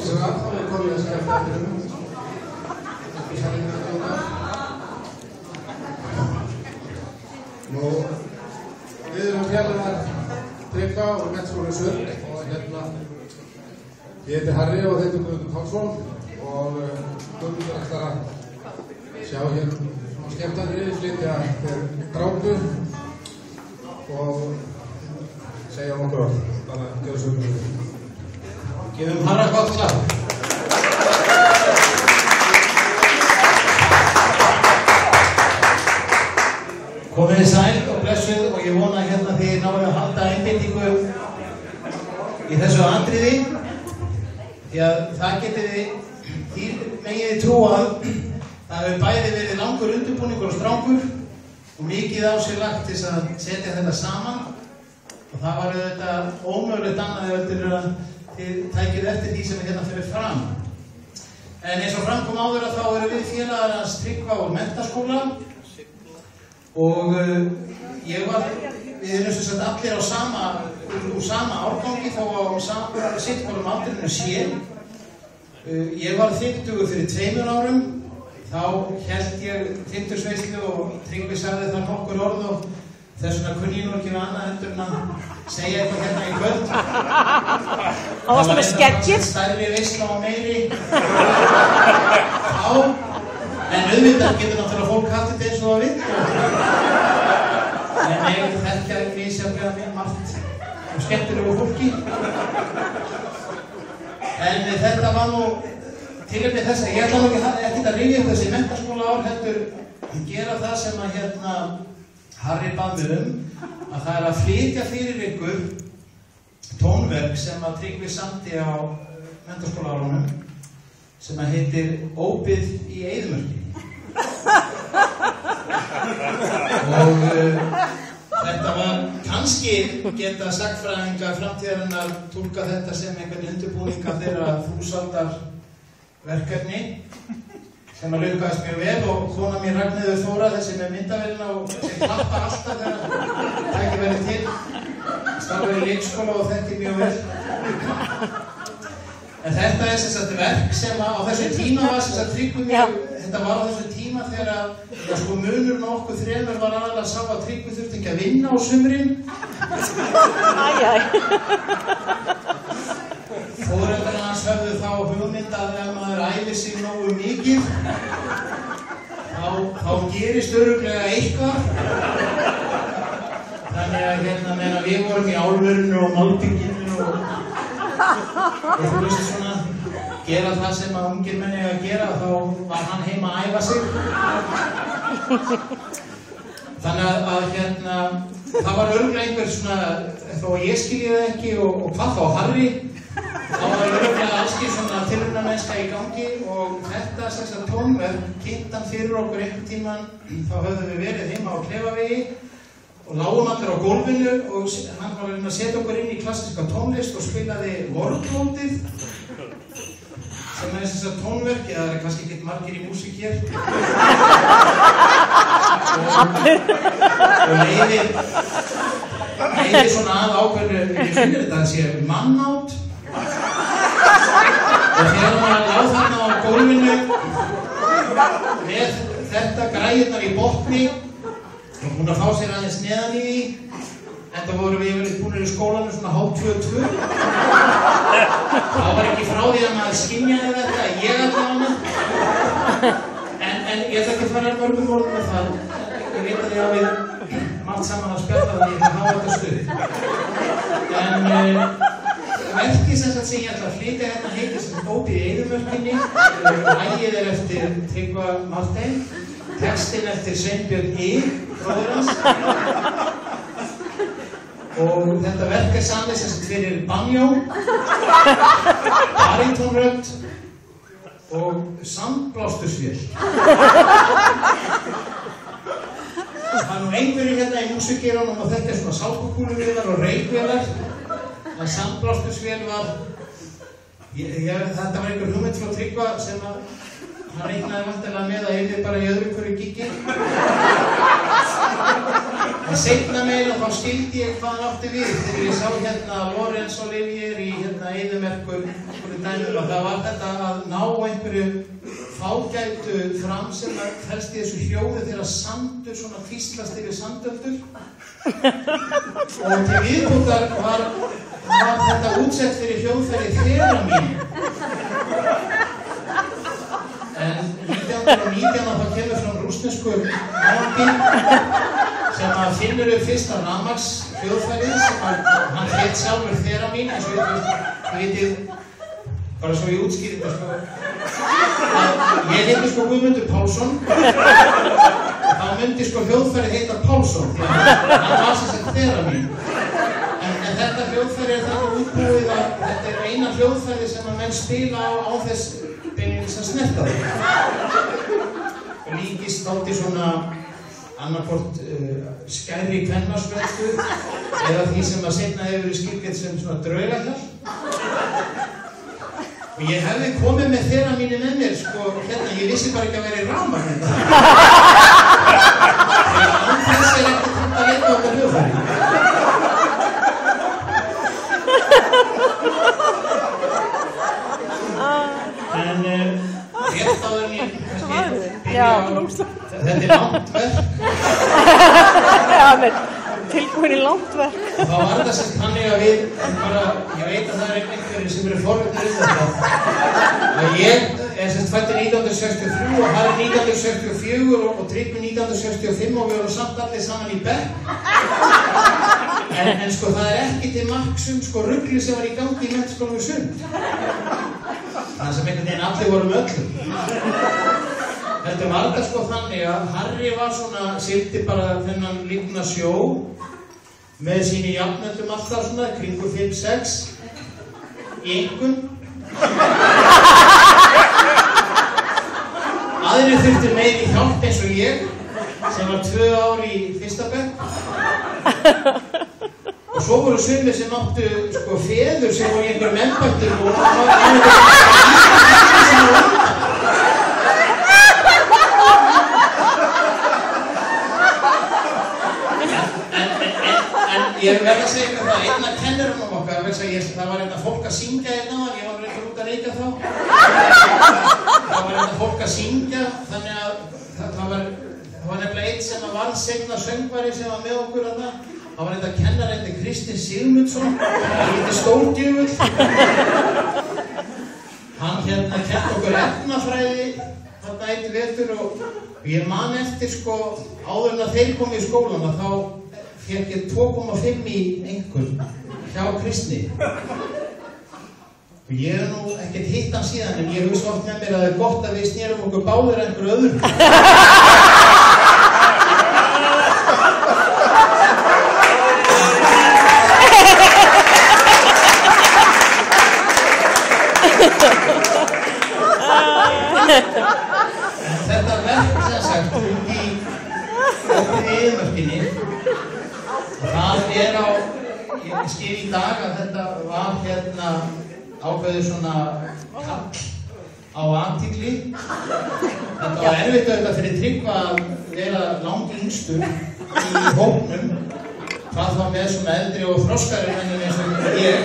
saga, þá komið að segja þetta. Nú, við erum fjallar Tryggva og Menntaskóla Sund og ég heiti Harry og þetta Guðmundur Pálsson og Guðmundur ætlar að sjá hér svona skemmtanri flytja þeir drápu og segja nokkur orð, bara gera sögum. Gefum Harra gott klapp. Komið þið sæl og blessuð og ég vona hérna því þið náðu að halda einbeitingu í þessu andriði því að það getið þið megið þið trúa að það hefur bæði verið langur undirbúningur og strangur og mikið á sig lagt til að setja þetta saman og það var auðvitað ómögulegt annað að þið tækið eftir því sem er hérna fyrir fram. En eins og fram kom áður að þá erum við félagar hans Tryggva úr Menntaskóla og við erum sem sagt allir á úr sama árgangi þó á sitt hvorum aldrinum sé. Ég var 50 fyrir 2 árum, þá hélt ég 50-veislu og Tryggvi sagði það nokkur orð og þess vegna kunni ég nú ekki við annað endur en að segja eitthvað hérna í kvöld. Og varstu með skeggið? Stærri veisla og meiri. Já, en auðvitað getur náttúrulega fólk haft þetta eins og það vill. En ég þekkja misjafnlega mjög margt og skemmtilegu fólki. En þetta var nú tilefni þess að ég ætla nú ekkert að rifja upp þessi menntaskóla ár heldur gera það sem að hérna Harry bað mér að það er að flytja fyrir ykkur tónverk sem að Tryggvi samdi á menntaskólaárunum sem að heitir Óbyggð í eyðimörkinni. Og þetta var kannski geta sagnfræðinga framtíðarinnar túlka þetta sem einhvern undirbúning af þeirra þúsaldarverkefni sem að lukkaðist mjög vel og kona mér Ragnheiður Þóra þessi með myndavélina og sem klappa alltaf þegar tæki verið til starfaði í leikskóla og þekkti mjög vel. En þetta er sem sagt verk sem á þessu tíma var sem sagt Tryggvi mjög, þetta var á þessu tíma þegar sko munurinn á okkur þremur var aðalega að sá að Tryggvi þurfti ekki að vinna á sumrin. Foreldrar hans höfðu þá hugmynd að ef maður æfir sig nógu mikið þá gerist örugglega eitthvað. Þannig að hérna meðan við vorum í álverinu og malbygginu og þú veist svona gera það sem að ungir menn eiga að gera þá var hann heima að æfa sig. Þannig að hérna það var örugglega einhver svona þó ég skilji það ekki og hvað þá Harry þá var örugglega allski svona tilraunamennska í gangi og þetta sem sagt tónverk kynnti hann fyrir okkur einhvern tímann þá höfðum við verið heima á Klefavegi og lágum allir á gólfinu og hann var að setja okkur inn í klassíska tónlist og spilaði Vorlótið sem er þess að tónverk, það er kannski ekki margir í músík hér og leiðir svona að ákveðinu, ég finnir þetta að sé mannátt og þegar maður lág þarna á gólfinu með þetta græjurnar í botni og búin að fá sér aðeins neðan í því en það voru við yfirleitt búinir í skólanum svona hálf 22 það var ekki frá því að maður skynjaði þetta ég allavega en ég ætla ekki að fara mörgum orðum með það ég veit að ég hafi margt saman að spjalla þannig ég ætla að hafa þetta stuði en verkið sem sagt sem ég ætla að flytja hérna heitir sem Óbyggð í eyðimörkinni lagið er eftir Tryggva Martein textinn eftir Sveinbjörn bróðir hans og þetta verk er samið sem sagt fyrir banjó barítónrödd og sandblástusvél það er nú einhverjir hérna í músíkgeiranum og þetta er svona sálkukúluvélar og reykvélar en sandblástusvél var þetta var einhver hugmynd frá Tryggva sem að hann reiknaði vantilega með að yrði bara í öðru hverju giggi en seinna meira þá skildi ég hvað hann átti við þegar ég sá hérna Lorenz Olivier í hérna eyðimerkur dæmum að það var þetta að ná einhverju fágætu fram sem að felst í þessu hljóði þegar sandur svona hvíslast yfir sandöldur. Og til viðbótar var þetta útsett fyrir hljóðfæri Theramín. En 1919 þá kemur fram rússnesku náungi sem að finnur upp fyrsta rafmagnshljóðfærið sem að hann hét sjálfur Theramín, eins og þið vitið, bara svo ég útskýri þetta sko. Ég heiti sko Guðmundur Pálsson og þá myndi sko hljóðfærið heita Pálsson því að hann var sem sagt Theramín. En þetta hljóðfæri þannig útbúið að þetta eina hljóðfæri sem að menn spila á þess beinilins að snerta þau. Líkist dálítið svona annarkvort skærri kvennarsröddu eða því sem að seinna hefur verið skilgreitt sem svona draugahjálp. Og ég hefði komið með Theramíni með mér, sko, hérna, ég vissi bara ekki að vera í rafmagn þetta. Þegar án þess ekki hægt að leita okkar hljóðfæri. En rétt áður en ég kannski byrja á, þetta langt verk. Já, men tilbúin í langt verk. Þá var þetta sem þannig að við bara, ég veit að það einhverjir sem eru forvitnir þetta. Að ég semst fæddur 1963 og Harry 1964 og Tryggvi 1965 og við vorum samt allir saman í bekk. En sko það ekki til marks sko rugli sem var í gangi í Menntaskólanum við Sund. Það sem einhvern veginn allir voru með öllum. Þetta var þetta sko þannig að Harry var svona, sigldi bara þennan lífna sjó með síni jafnöldum alltaf svona, kringu 5-6 í einhvern. Aðrir þurftu meiri hjálp eins og ég sem var 2 ár í fyrsta bekk. Og svo voru sumir sem áttu sko feður sem voru í einhverjum embættum og ég verð að segja ykkur það, einn af kennurum okkar, það var einna fólk að syngja hérna, ég var reyndar út að reykja þá. Það var einna fólk að syngja, þannig að það var nefnilega einn sem var seinna söngvari sem var með okkur þarna. Það var einna kennari Kristinn Sigmundsson, lítið stórdjöfull. Hann hérna kennt okkur efnafræði þarna eitt vetur og ég man eftir sko, áður en að þeir komið í skólan að þá fékk ég 2,5 í einhvern hjá Kristni. Og ég nú ekkert hitt hann síðan en ég hugsa oft með mér að það gott að við snérum okkur báðir einhverju öðru. En þetta verk sem sagt út í yfirmörkinni. Það á, ég skil í dag að þetta var hérna ákveður svona kall á athygli. Þetta var erfitt auðvitað fyrir Tryggva að vera langt yngstur í hópnum. Hvað þá með svona eldri og þroskari mennum eins og ég.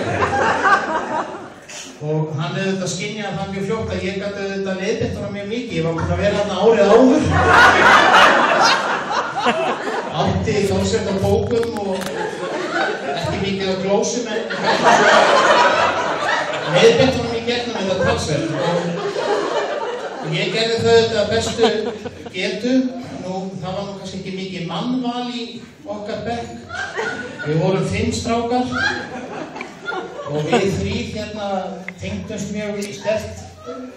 Og hann auðvitað skynjaði það mjög fljótt að ég gat auðvitað leiðbeint honum mjög mikið. Ég var búinn að vera þarna árið áður. Átti hljómsveit á bókum og ekki mikið á glósum en leiðbeint honum í gegnum þetta talsvert. Og ég gerði þau þetta bestu getu. Það var nú kannski ekki mikið mannval í okkar bekk. Við vorum 5 strákar og við 3 hérna tengdumst mjög sterkt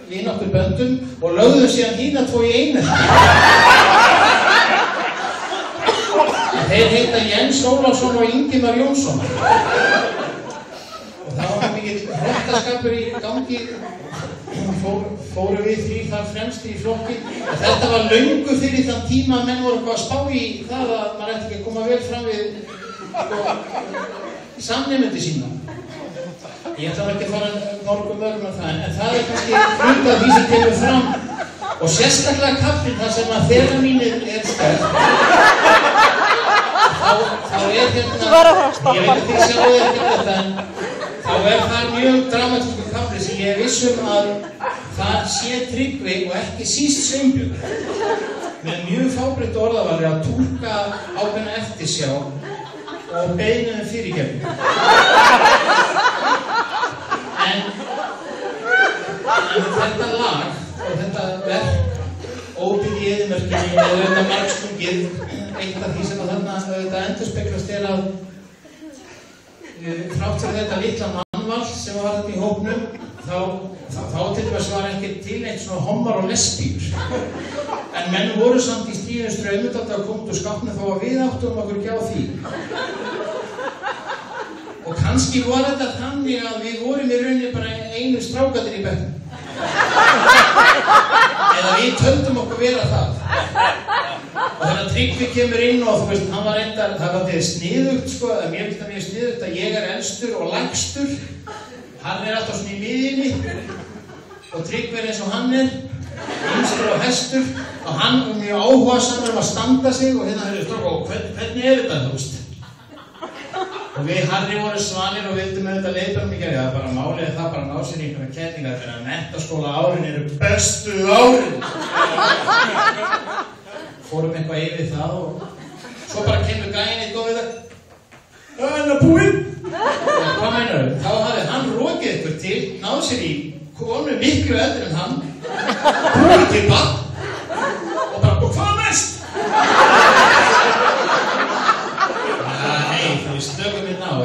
vinátturböndum og lögðum síðan hina 2 í einu. Þeir heita Jens Ólafsson og Ingimar Jónsson. Og það var mikill hrottaskapur í gangi. Fóru við 3 þar fremst í flokki. Þetta var löngu fyrir þann tíma að menn voru eitthvað að spá í það að maður ætti ekki að koma vel fram við samnemendur sína. Ég ætla ekki að fara mörgum með það, en það kannski hluti af því sem kemur fram. Og sérstaklega kaflinn þar sem að Theramínið sterk. Þá hérna, ég veit ekki sjáu þetta en þá það mjög dramatískur kafli sem ég vissum að það sé Tryggvi og ekki síst Sveinbjörn með mjög fábreyttu orðavali að túlka ákveðna eftirsjá og beiðni fyrirgefningu. En þetta lag og þetta verk Ópið í eyðimörkinni er auðvitað margslungið. Eitt af því sem að þarna auðvitað endurspeglast er að þrátt fyrir þetta litla mannval sem var þetta í hópnum þá til þess var ekki til eitt svona hommar og lesbíur. En menn voru samt í stríðinu straumut að koma úr skápnu þó að við áttum okkur ekki á því. Og kannski var þetta þannig að við vorum í rauninni bara einu strákarnir í bekknum. Eða við töldum okkur vera það. Og þegar Tryggvi kemur inn og þú veist, hann var reyndar, það var þetta sniðugt sko, að mér finnst það mjög sniðugt að ég er elstur og lægstur. Hann er alltaf svona í miðjunni og Tryggvi er eins og hann er, yngstur og hestur og hann er mjög áhugasamur að standa sig og hérna hefur stráka og hvernig er þetta þú veist? Og við Harry vorum svanir og vildum auðvitað leiðbærum í gerði. Það bara málið það bara ná sér í einhverja kenningar fyrir að menntaskóla árin eru bestu árin. Fórum eitthvað yfir það og svo bara kemur gæinn eitt og við það. En að búinn! Hvað meinarðu? Þá hafði hann rokið eitthvað til, náð sér í konu miklu eldri en hann, búinn til bann og bara, og hvað næst? Stökum við ná,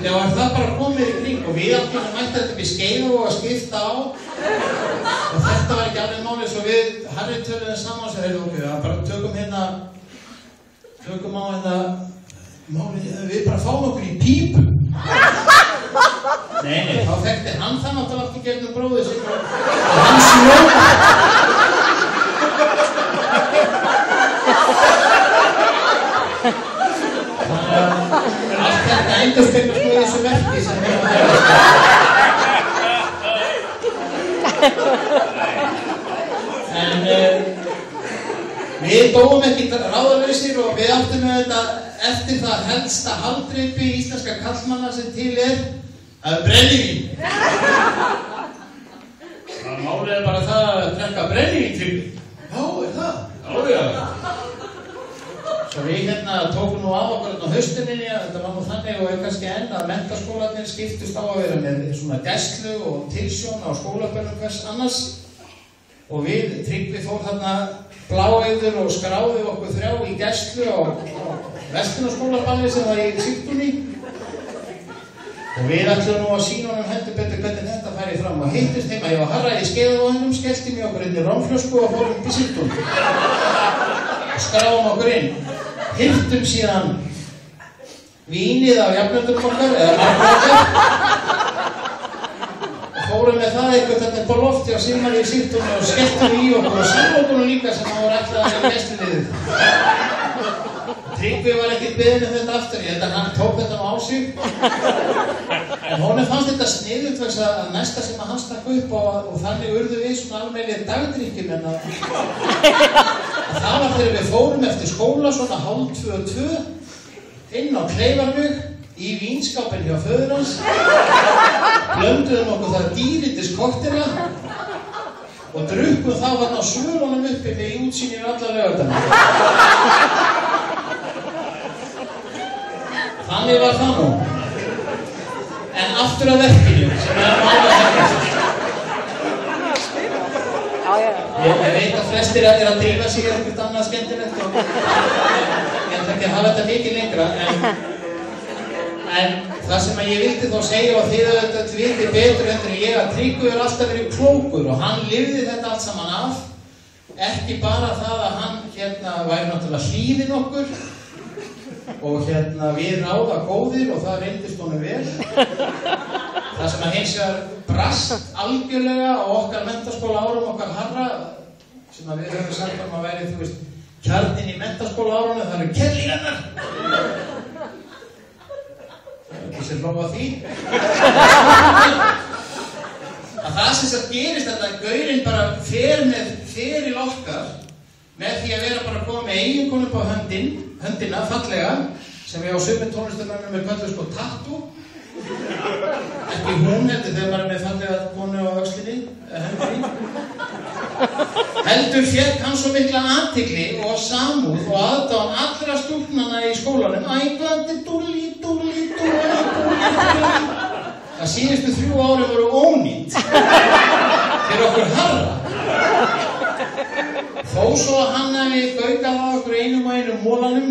Já, það bara komið í kring og við allir mætti þetta við skeiða og að skipta á og þetta var ekki alveg málið svo við Harry töluðum saman og segði bara tökum á málið, við bara fáum okkur í pípu. Nei, þá þekkti hann það náttúrulega ekki gegnum bróðið sig og hann slóð. Allt þetta endurspeglar sko í þessu verki sem við erum að gera. En við dóum ekki ráðalausir og við áttum þetta eftir það helsta haldreipi íslenska karlmanna sem til er að brennivín. Það málið er bara það að drekka brennivín til. Já, er það? Já. Svo við tókum nú af okkur á haustinni, þetta var nú þannig og kannski enn að menntaskólarnir skiptust á að vera með svona gæslu og tilsjón á skólabönnum hvers annars og við Tryggvi fór þarna bláeygður og skráði okkur 3 í gæslu á verslunarskólaballi sem var í Sigtúni og við ætlum nú að sýna honum heldur betur hvernig þetta færi fram og hittist heima. Ég var Harra í Skeiðavóðinum, skellti mig okkur inn í rómflösku og fórum til Sigtúni og skráðum okkur inn. Hirtum síðan vínið af jafnöldum okkar, eða margóðar, og fórum með það eitthvað þetta på lofti á Sigmari í Sigtúni og skelltum í okkur og samlokunum líka sem það voru alltaf að gæsluliðið. Tryggvi var ekkert beðinn um þetta aftur, ég held að hann tók þetta á sig. En honum fannst þetta sniðugt þess að næsta sem að hann stakk upp og þannig urðu við svona almennilegir dagdrykkjum en að það var þegar við fórum eftir skóla svona 1:30 inn á Kleifarveg í vínskápinn hjá föður hans, blönduðum okkur þar dýrindis koktela og drukkum þá þarna á svölunum uppi með útsýnir alla laugardagana. Þannig var það nú. En aftur að verkinu sem er að mála þetta. Ég veit að flestir er að drífa sig eitthvað annað skemmtilegt og ég ætla ekki að hafa þetta mikið lengra en það sem ég vildi þó segja og þið auðvitað viti betur en ég að Tryggvi er alltaf verið klókur og hann lifði þetta allt saman af ekki bara það að hann væri náttúrulega hlýðinn okkur og við ráða góðir og það reyndist honum vel. Það sem að hins vegar brast algjörlega á okkar menntaskóla árum, okkar Harra, sem að við höfum sagt að væri, þú veist, kjarninn í menntaskóla árunum, það eru kellingarnar. Það er ekki sem lofa því. Að það sem það gerist þetta að gaurinn bara fer með feril okkar með því að vera bara að koma með eiginkonum á höndina, fallega, sem ég á sumir tónlistarmönnum er kölluð sko tattoo. Ekki hún heldur þegar maður er með fallega konu á öxlinni, hendinni. Heldur fékk hann svo mikla athygli og samúð og aðdáun allra stúlknanna í skólanum. Æglandi dúlli. Það síðustu 3 ári voru ónýtt fyrir okkur harra. Þó svo að hann hefði gaukað á okkur einum og einum mólanum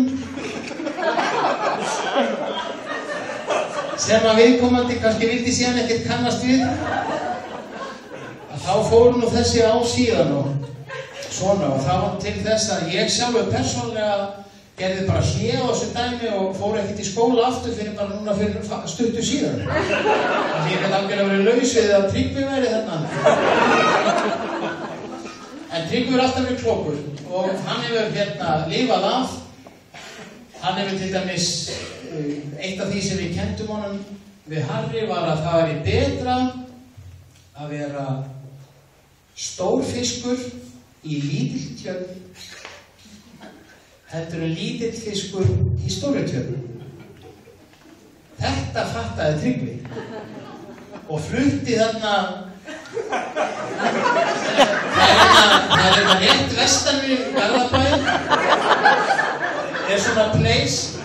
sem að viðkomandi kannski vildi síðan ekkert kannast við, að þá fór nú þessi á síðan og svona, og það var til þess að ég sjálfur persónulega gerði bara hlé á þessu dæmi og fór ekkert í skóla aftur fyrir bara núna fyrir stuttu síðan. Því ég gæti algjörlega verið laus við að Tryggvi væri þarna. En Tryggvi er alltaf verið klókur og hann hefur lifað af. Hann hefur til dæmis, eitt af því sem við kenndum honum við Harry var að það væri betra að vera stór fiskur í lítill tjörn heldur en lítill fiskur í stóri tjörn. Þetta fattaði Tryggvi og flutti þarna. Það er rétt vestan við Garðabæinn. Er svona place,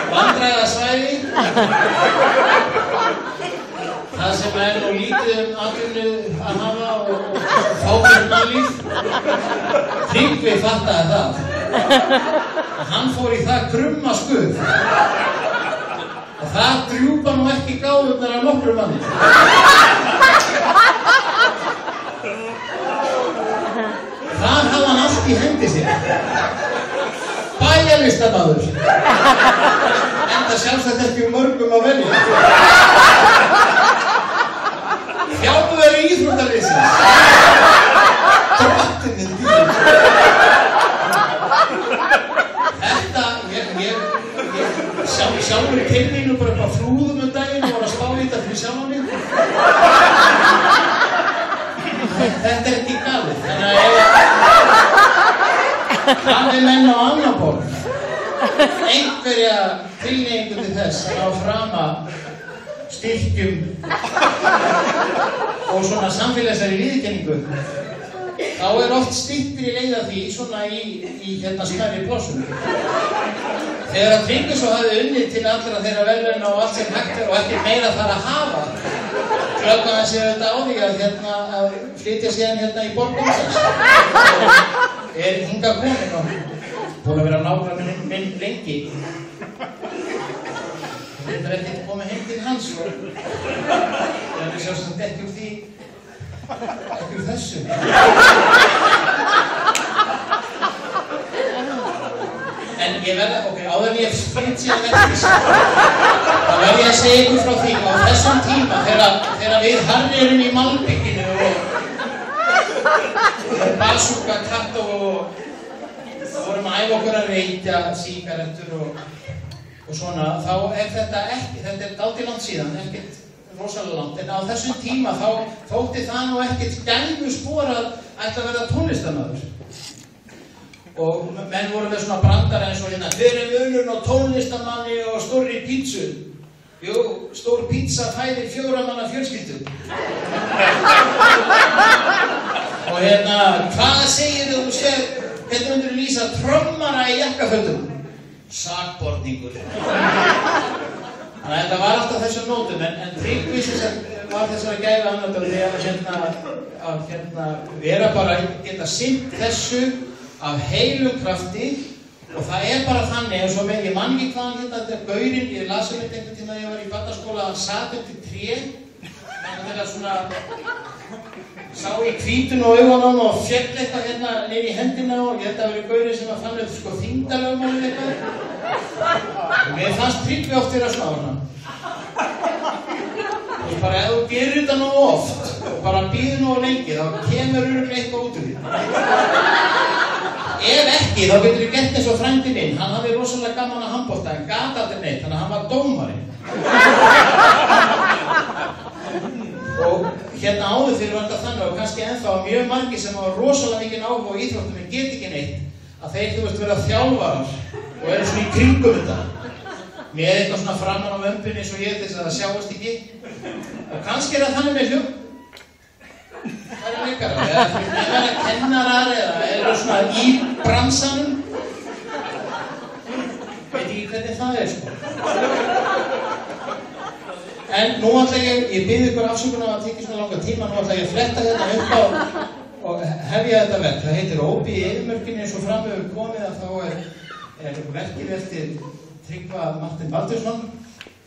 vandræðasvæði. Það sem er nú lítið atvinnu að hafa og fábjörn mannlíf. Tryggvi fattaði það. Og hann fór í það krumma skuð. Og það drjúpa nú ekki gáðurnar af nokkrum manni. Það hafði hann allt í hendi sér. Bæjarlistamaður. Enda sjálfsagt ekki mörgum að velja. Þjálfari íþróttaliðsins. Drottinn dýr. Þetta, ég sjálfur í kynningu bara upp á Flúðum daginn og var að spá í þetta fyrir sjálf á mig. Þetta er ekki galið. Þannig að hafi menn á annan borð einhverja tilhneigingu til þess að ná fram að styrkjum og svona samfélagslegri viðurkenningu, þá er oft styttri leið að því svona í smærri plássum. Þegar að Tryggvi svo hafði unnið til allra þeirra verðlauna og allt sem hægt er og ekki meira þar að hafa, glöggan að segja þetta á því að flytja síðan í Borgómsins og er hingað komin og búin að vera nágranni minn lengi. Þetta er ekkert komið heim til hans og það er sjálfsagt ekki úr því, ekki úr þessu. En ég verða, áður en ég flytt síðan eftir þessu, þá verð ég að segja ykkur frá því á þessum tíma þegar við Harry erum í malbygginu og basúka katt og vorum að æfa okkur að reykja sígarettur og svona, þá er þetta er dálítið langt síðan, ekkert rosalega langt, en á þessum tíma þá þótti það nú ekkert gæfuspor að ætla að verða tónlistarmaður. Og menn voru með svona brandara eins og hver er munurinn á tónlistarmanni og stórri pítsu? Jú, stór pítsa fæðir 4 manna fjölskyldu. Og hvað segir þú sér, hvernig myndir lýsa trommara í jakkafötum? Sakborningur. Þannig að þetta var alltaf þessum nótum, en Tryggvi var þessar að gæfa annað að vera bara að geta sinnt þessu af heilum krafti, og það er bara þannig eins og með, ég man ekki hvaðan þetta er gaurinn, ég las þetta einhvern tíma þegar ég var í barnaskóla, hann sat upp til tré, þegar svona sá í hvítun og augunum og féll eitthvað niður í hendina og ég held að vera gaurinn sem að fann upp þyngdarlögmálið eitthvað. Og mér fannst Tryggvi oft vera svona. Og bara ef þú gerir þetta nú oft og bara býður nú lengi, þá kemur örugglega eitthvað út úr því. Ef ekki, þá getur við gert eins og frændi minn. Hann hafði rosalega gaman að handbolta, en gat aldrei neitt, þannig að hann var dómari. Og áður fyrir var þetta þannig, og kannski ennþá mjög margir sem hafa rosalega mikinn áhuga á íþróttum en get ekki neitt, að þeir, verða þjálfarar og eru svona í kringum þetta. með eitthvað svona framan á vömbin eins og ég til þess að það sjáast ekki. Og kannski það þannig með hljó. Það leikarar, eða kennarar eða eru svona í bransanum. Veit ekki hvernig það sko. En nú ætla ég bið ykkur afsökunar að það tekið svona langa tíma, nú ætla ég að fletta þetta upp á og hefja þetta verk. Það heitir Ópi í eyðimörkinni, eins og fram hefur komið að þá er verkið eftir Tryggva Martin Baldursson,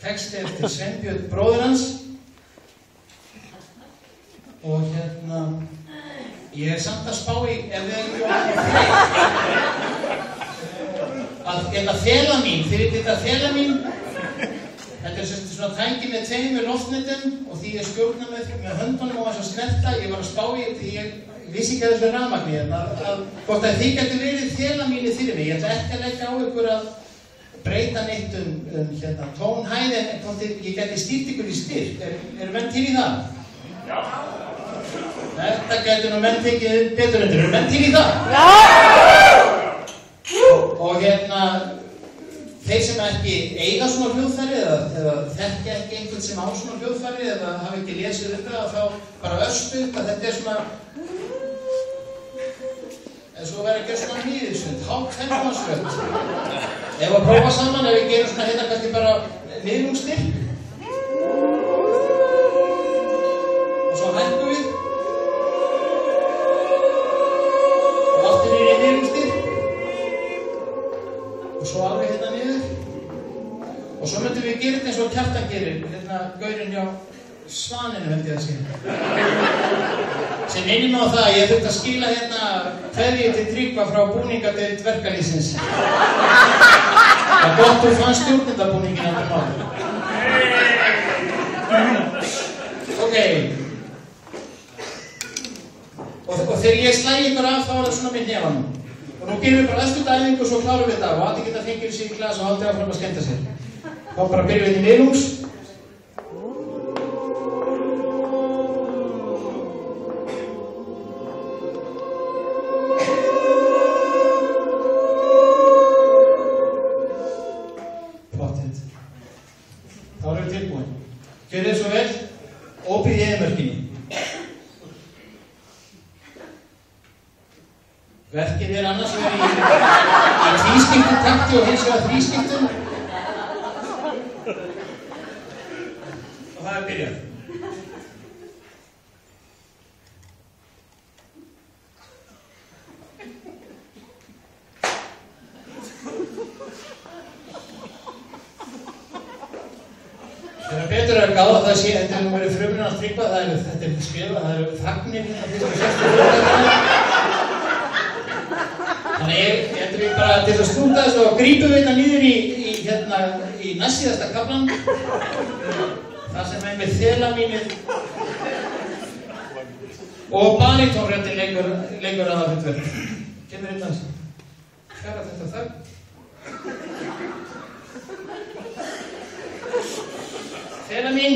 texti eftir Sveinbjörn bróðir hans. Og ég er samt að spá í, ef við erum að þelanín, fyrir þetta þelanín, þetta er svona tæki með tveimur loftnetum og því ég stjórna með höndunum og þess að snerta, ég var að spá í því ég vissi ekki að þessu rafmagni, að hvort að þið getur verið þelaníni fyrir mig, ég ætla ekki að leggja á ykkur að breyta neitt tónhæði, en hvort ég geti stýrt ykkur í styrk, eru menn til í það? Já. Þetta getur nú menn tekið betur undir, eru menn til í það? Já! Og þeir sem ekki eiga svona hljóðfæri eða þekkja ekki einhvern sem á svona hljóðfæri eða hafa ekki lesið þetta að þá bara östuð að þetta er svona eins og verður að gera svona nýðisvönd, hálf tennmansvönd. Ef að prófa saman, ef við gerum svona hérna kannski bara miðlungsstyrk og svo hækkum við og aftur niður í miðlungsstyrk og svo alveg hérna niður og svo myndum við gera þetta eins og Kjartan gerir, gaurinn hjá Svaninu held ég að sé sem minnir mig á það að ég þurfti að skila kveðju til Tryggva frá búningadeild verkalýðsins. Það er gott þú fann stjórnendabúningin eftir máli. Ok. Og þegar ég slægi ykkur af þá er það svona með hnefanum. Og nú gerum við bara öskudæfingu og svo klárum við þetta og allir geta fengið sér í glas og haldið áfram að skemmta sér. Þá bara byrjum við í miðlungs. Gjörðu svo vel, Ópi í eyðimörkinni. Verkið annars verið í tvískiptum takti og hins vegar þrískiptum. Og það byrjað. Þegar betur að gáða það sé, þetta nú verið frumurinn að Tryggva, þetta er skrifað, það eru þagnir hérna fyrst og sérstu frumurinn. Þannig við bara til að stúta þessu og grípum við þetta niður í næstsíðasta kaflan. Það sem með þelamínið og barítónröddin leikur að hlutverk. Kemur inn að skara þetta þögn. Þelamín